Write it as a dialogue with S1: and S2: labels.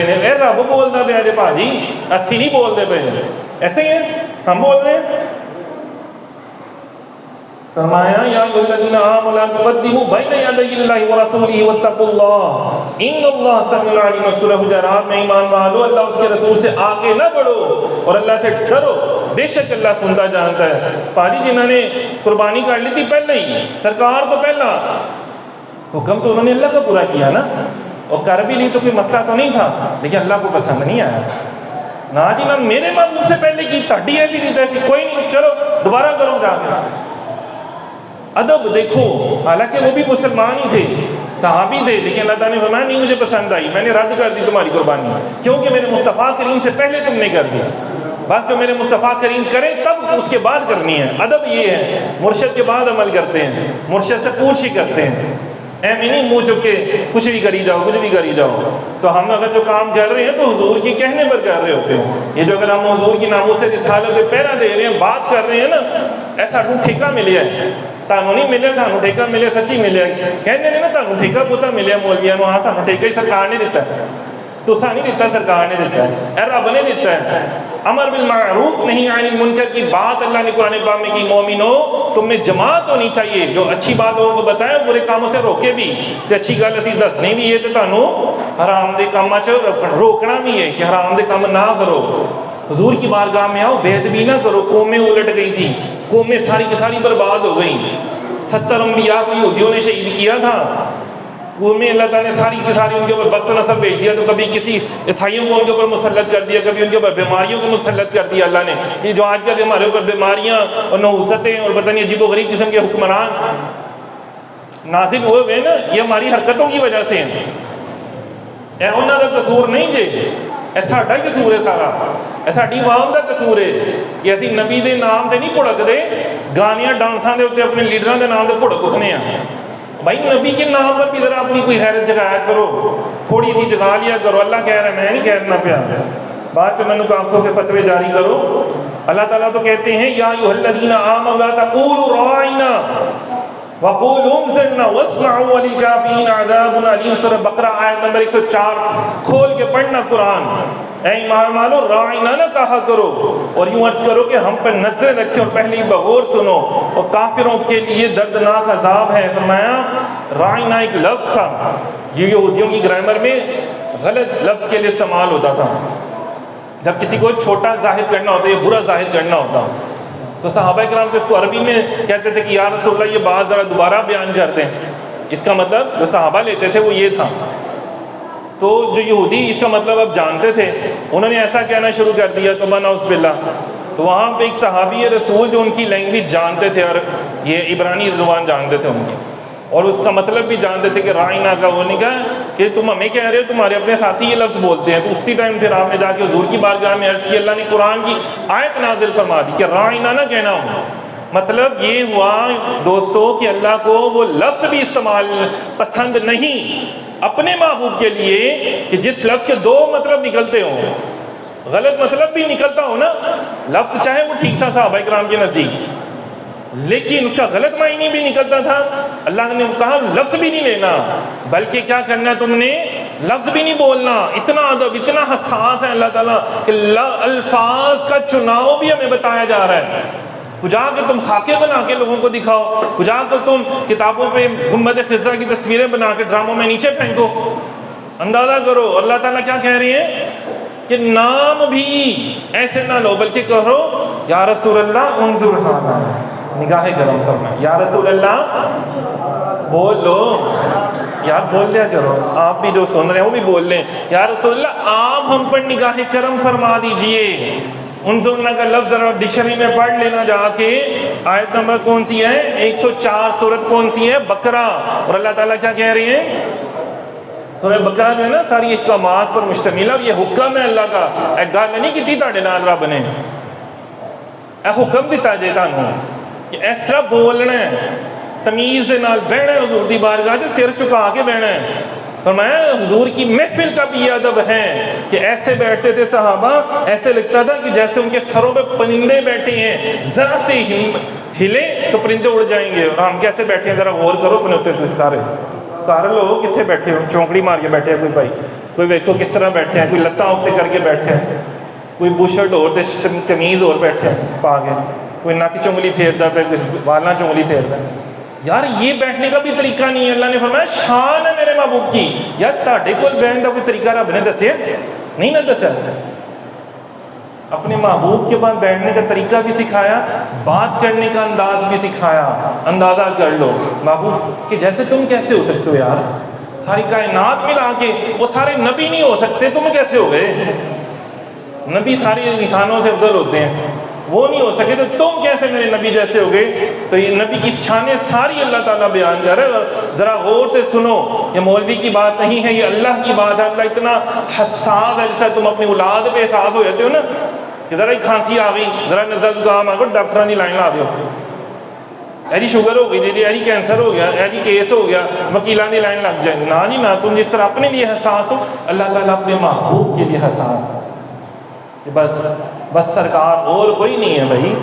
S1: رب بولتا پیا جی بھاجی، اسی نہیں بولتے پے، ایسے ہی ہیں ہم بول رہے ہیں. فرمایا یا ایھا الذین آمنوا لا تقدموا بین یدی اللہ ورسولہ واتقوا اللہ ان اللہ سمیع علیم. سورہ حجرات میں ایمان والو اللہ اس کے رسول سے آگے نہ بڑھو اور اللہ سے ڈرو، بے شک اللہ سنتا جانتا ہے. پاجی جنہوں نے قربانی کر لی تھی پہلے ہی، سرکار تو پہلا حکم تو انہوں نے اللہ کا پورا کیا نا، اور کر بھی نہیں تو کوئی مسئلہ تو نہیں تھا، لیکن اللہ کو پسند نہیں آیا. نہ جی نہ میرے محبوب سے پہلے کی تہاڈی ایسی تھی تیسی، کوئی نہیں چلو دوبارہ کرو جا کے. ادب دیکھو، حالانکہ وہ بھی مسلمان ہی تھے، صحابی تھے، لیکن اللہ تعالیٰ نے فرمایا نہیں مجھے پسند آئی، میں نے رد کر دی تمہاری قربانی، کیونکہ میرے مصطفیٰ کریم سے پہلے تم نے کر دیا. بس جو میرے مصطفیٰ کریم کرے تب اس کے بعد کرنی ہے. ادب یہ ہے، مرشد کے بعد عمل کرتے ہیں، مرشد سے پوچھ ہی کرتے ہیں. ایویں نہیں منہ چک کے کچھ بھی کری جاؤ، کچھ بھی کری جاؤ. تو ہم اگر جو کام کر رہے ہیں تو حضور کی کہنے پر کر رہے ہوتے ہیں. یہ جو اگر ہم حضور کی ناموس سے رسالت پہ پہرا دے رہے ہیں، بات کر رہے ہیں نا، ایسا ٹھیکہ ملیا ہے. تانوں نہیں ملے، سانوں ٹھیکہ ملے، سچی ملے. کہتے ہیں نا تانوں ٹھیکہ پوتا ملیا مولویاں نو، ہاں سانوں ٹھیکہ ہی سرکار نے دیتا ہے، تسا نہیں دیتا، سرکار نے دیتا ہے، اے رب نے دیتا ہے. امر بالمعروف نہیں عن المنکر کی بات اللہ نے قرآن پاک میں کی. مومنو تم میں جماعت ہونی چاہیے جو اچھی بات لوگوں کو بتائے، برے کاموں سے روکے بھی. کہ اچھی گل اسی دسنی بھی ہے تو تانوں حرام دے کاماں چ روکنا بھی ہے کہ حرام دے کام نہ کرو. حضور کی بارگاہ میں آؤ، بے ادبی نہ کرو. قومیں الٹ گئی تھی، قومیں ساری کی ساری برباد ہو گئیں. 70 انبیاء کو یہودیوں نے شہید کیا تھا. قومیں اللہ تعالیٰ نے ساری کی ساری ان کے اوپر بخت نصر بھیج دیا. تو کبھی کسی عیسائیوں کو ان کے اوپر مسلط کر دیا، کبھی ان کے اوپر بیماریوں کو مسلط کر دیا اللہ نے. یہ جو آج کل ہمارے اوپر بیماریاں اور نحوستیں اور پتہ نہیں عجیب و غریب قسم کے حکمران نازل ہوئے ہوئے نا، یہ ہماری حرکتوں کی وجہ سے ہیں. اے انہاں دا قصور نہیں جے، اے ساڈا قصور ہے سارا، اے ساڈی عوام دا قصور ہے کہ اسی نبی دے نام تے نہیں بھڑک دے، گانیاں ڈانساں دے اوتے اپنے لیڈراں دے نام تے بھڑک اٹھنے ہیں. بھائی نبی کے نام پر بھی ذرا اپنی کوئی غیرت جگایا کرو، تھوڑی سی جگا لیا کرو. اللہ کہہ رہا ہے، میں نہیں کہنا پیا. بعد میں نے آنکھوں کے فتوے جاری کرو. اللہ تعالیٰ تو کہتے ہیں یا ایھا الذین آمنوا لا تقولوا راعنا وقولوا انظرنا واسمعوا وللکافرین عذاب علیم. سورہ بقرہ آیت نمبر 104 کھول کے پڑھنا قرآن. اے ایمان والو راعنا نہ کہا کرو، اور یوں عرض کرو کہ ہم پر نظریں رکھیں اور پہلی بغور سنو. اور کافروں کے لیے دردناک عذاب ہے. فرمایا راعنا ایک لفظ تھا، یہ یہودیوں کی گرامر میں غلط لفظ کے لیے استعمال ہوتا تھا. جب کسی کو چھوٹا ظاہر کرنا ہوتا یا برا ظاہر کرنا ہوتا تو صحابہ کرام تو اس کو عربی میں کہتے تھے کہ یا رسول اللہ یہ بات ذرا دوبارہ بیان کر دیں. اس کا مطلب جو صحابہ لیتے تھے وہ یہ تھا. تو جو یہودی اس کا مطلب اب جانتے تھے، انہوں نے ایسا کہنا شروع کر دیا تو نعوذ باللہ. تو وہاں پہ ایک صحابی رسول جو ان کی لینگویج جانتے تھے اور یہ عبرانی زبان جانتے تھے ان کی، اور اس کا مطلب بھی جانتے تھے کہ رائنا کا، وہ نہیں کہا کہ تم ہمیں کہہ رہے ہو، تمہارے اپنے ساتھی یہ لفظ بولتے ہیں. تو اسی ٹائم پھر آپ نے جا کے حضور کی بارگاہ میں عرض کی، اللہ نے قرآن کی آیت نازل فرما دی کہ رائنا نہ کہنا ہو. مطلب یہ ہوا دوستو کہ اللہ کو وہ لفظ بھی استعمال پسند نہیں اپنے محبوب کے لیے کہ جس لفظ کے دو مطلب نکلتے ہوں، غلط مطلب بھی نکلتا ہو نا. لفظ چاہے وہ ٹھیک تھا صحابہ کرام کے نزدیک، لیکن اس کا غلط معنی بھی نکلتا تھا. اللہ نے کہا لفظ بھی نہیں لینا، بلکہ کیا کرنا ہے تم نے، لفظ بھی نہیں بولنا. اتنا ادب، اتنا حساس ہے اللہ تعالیٰ کہ الفاظ کا چناؤ بھی ہمیں بتایا جا رہا ہے. کجا کہ تم خاکے بنا کے لوگوں کو دکھاؤ، کجا کہ تم کتابوں پہ گنبد خضرا کی تصویریں بنا کے ڈراموں میں نیچے پھینکو. اندازہ کرو اللہ تعالیٰ کیا کہہ رہی ہیں کہ نام بھی ایسے نہ لو، بلکہ کہو یا رسول اللہ انظر حالا، نگاہ کرم کرنا. یا رسول اللہ بول لو، یاد بول لیا کرو. آپ بھی جو سن رہے ہیں وہ بھی بول لیں، یا رسول اللہ آپ ہم پر نگاہ کرم فرما دیجئے. انظرنا کا لفظ ذرا ڈکشنری میں پڑھ لینا جا کے. آیت نمبر کون سی ہے؟ 104. سورت کون سی ہے؟ بقرہ. اور اللہ تعالیٰ کیا کہہ رہی ہیں؟ سورہ بقرہ جو ہے نا ساری احکامات پر مشتمل ہے. یہ حکم ہے اللہ کا. اے گل نہیں کی تاڑے نال رب نے، اے حکم دیتا جے تانوں کہ اس طرح بولنا ہے، تمیز دے نال بہنا ہے حضور دی بارگاہ سے، سر چکا کے بہنا ہے. فرمایا حضور کی محفل کا بھی یہ ادب ہے کہ ایسے بیٹھتے تھے صحابہ، ایسے لگتا تھا کہ جیسے ان کے سروں پہ پرندے بیٹھے ہیں، ذرا سے ہلے تو پرندے اڑ جائیں گے. اور ہم کیسے بیٹھے ہیں ذرا غور کرو اپنے اوپر. تھی سارے کار لو کتنے بیٹھے ہو، چونکڑی مار کے بیٹھے ہیں کوئی بھائی، کوئی ویکھو کس طرح بیٹھے ہیں، کوئی لتاں اوتے کر کے بیٹھے ہیں، کوئی بشرٹ اور قمیض اور بیٹھے ہیں پا کے، کوئی نک چنگلی پھیرتا پہ، کوئی والاں چنگلی پھیرتا ہے۔ یار یہ بیٹھنے کا بھی طریقہ نہیں ہے۔ اللہ نے فرمایا شان ہے میرے محبوب کی، یار تہاڈے کول بیٹھنے کا کوئی طریقہ رب نے دسیا نہیں نہ دسیا؟ اپنے محبوب کے پاس بیٹھنے کا طریقہ بھی سکھایا، بات کرنے کا انداز بھی سکھایا۔ اندازہ کر لو محبوب کہ جیسے تم کیسے ہو سکتے ہو یار، ساری کائنات ملا کے وہ سارے نبی نہیں ہو سکتے، تم کیسے ہو گئے؟ نبی سارے انسانوں سے افضل ہوتے ہیں، وہ نہیں ہو سکے تو تم کیسے میرے نبی جیسے ہو گئے؟ تو یہ نبی کی شانیں ساری اللہ تعالیٰ بیان کر رہا ہے، ذرا غور سے سنو، یہ مولوی کی بات نہیں ہے، یہ اللہ کی بات ہے۔ اللہ اتنا حساس ہے، جیسا تم اپنی اولاد پہ احساس ہو جاتے ہو نا کہ ذرا ایک کھانسی آ گئی، ذرا نزلہ زکام آ گیا، ڈاکٹراں دی لائن لا دیو، ایری شوگر ہو گئی جی، ایری کینسر ہو گیا، ایری کیس ہو گیا، وکیلان دی لائن لگ جائے۔ نہ جی نہ، تم جس طرح اپنے لیے حساس ہو، اللہ تعالیٰ اپنے محبوب کے لیے حساس ہے کہ بس سرکار اور کوئی نہیں ہے بھائی۔